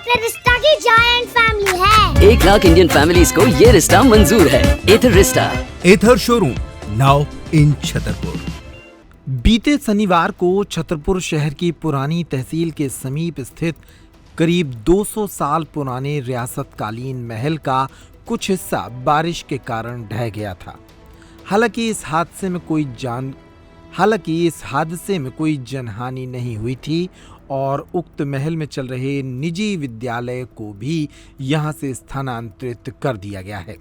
पे रिश्ता की जायंट फैमिली है। 1 लाख इंडियन फैमिलीज को ये रिश्ता मंजूर है। एथर रिश्ता, एथर शोरूम नाउ इन छतरपुर। बीते शनिवार को छतरपुर शहर की पुरानी तहसील के समीप स्थित करीब 200 साल पुराने रियासतकालीन महल का कुछ हिस्सा बारिश के कारण ढह गया था। हालांकि इस हादसे में कोई जनहानि नहीं हुई थी और उक्त महल में चल रहे निजी विद्यालय को भी यहां से स्थानांतरित कर दिया गया है।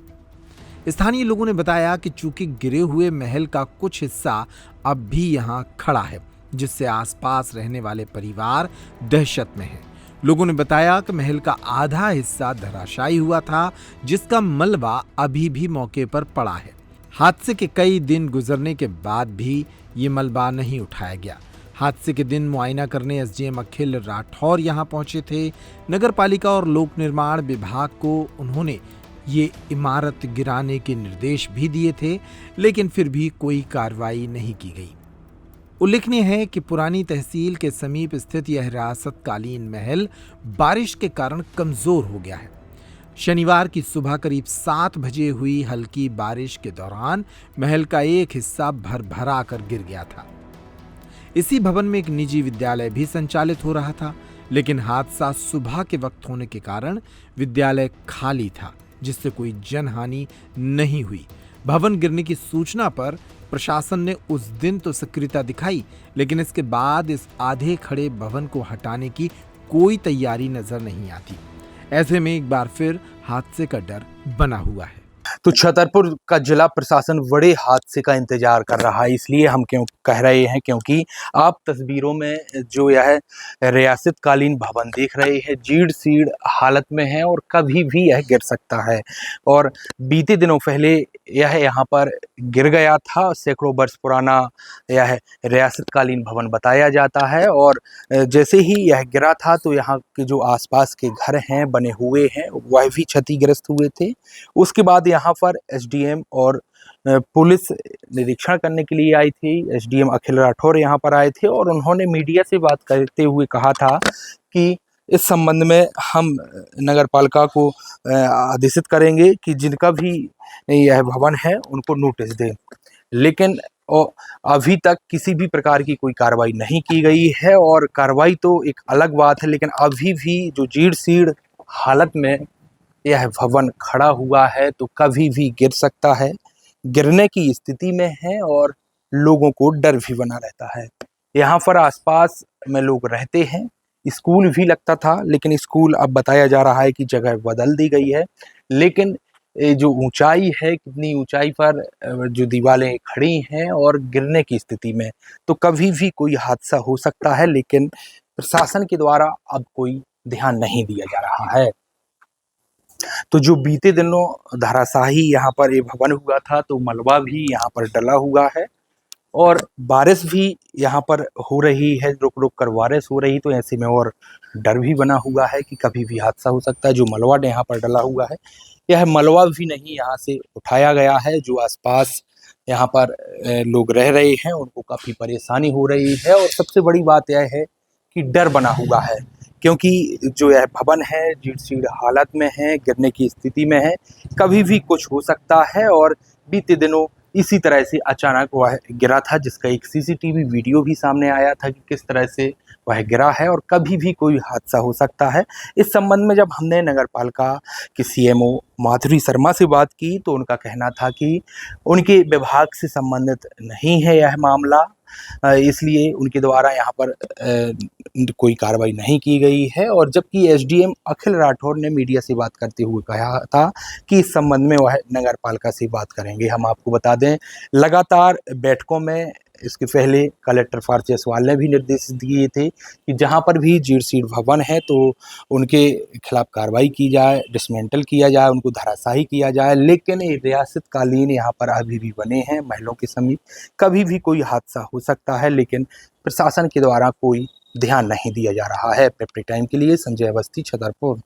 स्थानीय लोगों ने बताया कि चूंकि गिरे हुए महल का कुछ हिस्सा अब भी यहां खड़ा है, जिससे आसपास रहने वाले परिवार दहशत में हैं। लोगों ने बताया कि महल का आधा हिस्सा धराशायी हुआ था, जिसका मलबा अभी भी मौके पर पड़ा है। हादसे के कई दिन गुजरने के बाद भी ये मलबा नहीं उठाया गया। हादसे के दिन मुआयना करने एसडीएम अखिल राठौर यहां पहुंचे थे। नगर पालिका और लोक निर्माण विभाग को उन्होंने ये इमारत गिराने के निर्देश भी दिए थे, लेकिन फिर भी कोई कार्रवाई नहीं की गई। उल्लेखनीय है कि पुरानी तहसील के समीप स्थित यह रियासतकालीन महल बारिश के कारण कमजोर हो गया है। शनिवार की सुबह करीब 7 बजे हुई हल्की बारिश के दौरान महल का एक हिस्सा भरभरा कर गिर गया था। इसी भवन में एक निजी विद्यालय भी संचालित हो रहा था, लेकिन हादसा सुबह के वक्त होने के कारण विद्यालय खाली था, जिससे कोई जनहानि नहीं हुई। भवन गिरने की सूचना पर प्रशासन ने उस दिन तो सक्रियता दिखाई, लेकिन इसके बाद इस आधे खड़े भवन को हटाने की कोई तैयारी नजर नहीं आती। ऐसे में एक बार फिर हादसे का डर बना हुआ है। तो छतरपुर का जिला प्रशासन बड़े हादसे का इंतजार कर रहा है, इसलिए हम क्यों कह रहे हैं, क्योंकि आप तस्वीरों में जो यह रियासतकालीन भवन देख रहे हैं जीर्ण शीर्ण हालत में है और कभी भी यह गिर सकता है। और बीते दिनों पहले यह यहाँ पर गिर गया था। सैकड़ों वर्ष पुराना यह रियासतकालीन भवन बताया जाता है और जैसे ही यह गिरा था तो यहाँ के जो आसपास के घर हैं बने हुए हैं वह भी क्षतिग्रस्त हुए थे। उसके बाद यहाँ पर एसडीएम और पुलिस निरीक्षण करने के लिए आई थी। एसडीएम अखिल राठौर यहाँ पर आए थे और उन्होंने मीडिया से बात करते हुए कहा था कि इस संबंध में हम नगर पालिका को आदेशित करेंगे कि जिनका भी यह भवन है उनको नोटिस दें, लेकिन अभी तक किसी भी प्रकार की कोई कार्रवाई नहीं की गई है। और कार्रवाई तो एक अलग बात है, लेकिन अभी भी जो जीर्ण शीर्ण हालत में यह भवन खड़ा हुआ है तो कभी भी गिर सकता है, गिरने की स्थिति में है और लोगों को डर भी बना रहता है। यहाँ पर आसपास में लोग रहते हैं, स्कूल भी लगता था, लेकिन स्कूल अब बताया जा रहा है कि जगह बदल दी गई है। लेकिन जो ऊंचाई है, कितनी ऊंचाई पर जो दीवारें खड़ी हैं और गिरने की स्थिति में, तो कभी भी कोई हादसा हो सकता है, लेकिन प्रशासन के द्वारा अब कोई ध्यान नहीं दिया जा रहा है। तो जो बीते दिनों धराशायी यहाँ पर ये भवन हुआ था तो मलबा भी यहाँ पर डला हुआ है और बारिश भी यहाँ पर हो रही है, रुक रुक कर बारिश हो रही, तो ऐसे में और डर भी बना हुआ है कि कभी भी हादसा हो सकता है। जो मलबा यहाँ पर डला हुआ है यह मलबा भी नहीं यहाँ से उठाया गया है। जो आसपास यहाँ पर लोग रह रहे हैं उनको काफ़ी परेशानी हो रही है और सबसे बड़ी बात यह है कि डर बना हुआ है, क्योंकि जो यह भवन है जीर्ण शीर्ण हालत में है, गिरने की स्थिति में है, कभी भी कुछ हो सकता है। और बीते दिनों इसी तरह से अचानक वह गिरा था, जिसका एक सीसीटीवी वीडियो भी सामने आया था कि किस तरह से वह गिरा है और कभी भी कोई हादसा हो सकता है। इस संबंध में जब हमने नगर पालिका की सीएमओ माधुरी शर्मा से बात की तो उनका कहना था कि उनके विभाग से संबंधित नहीं है यह मामला, इसलिए उनके द्वारा यहाँ पर कोई कार्रवाई नहीं की गई है। और जबकि एसडीएम अखिल राठौर ने मीडिया से बात करते हुए कहा था कि इस संबंध में वह नगर पालिका से बात करेंगे। हम आपको बता दें, लगातार बैठकों में इसके पहले कलेक्टर फार जायसवाल ने भी निर्देश दिए थे कि जहां पर भी जीर्ण शीर्ण भवन है तो उनके खिलाफ कार्रवाई की जाए, डिसमेंटल किया जाए, उनको धराशायी किया जाए। लेकिन ये रियासतकालीन यहाँ पर अभी भी बने हैं महलों के समीप, कभी भी कोई हादसा हो सकता है, लेकिन प्रशासन के द्वारा कोई ध्यान नहीं दिया जा रहा है। पेप्री टाइम के लिए संजय अवस्थी, छतरपुर।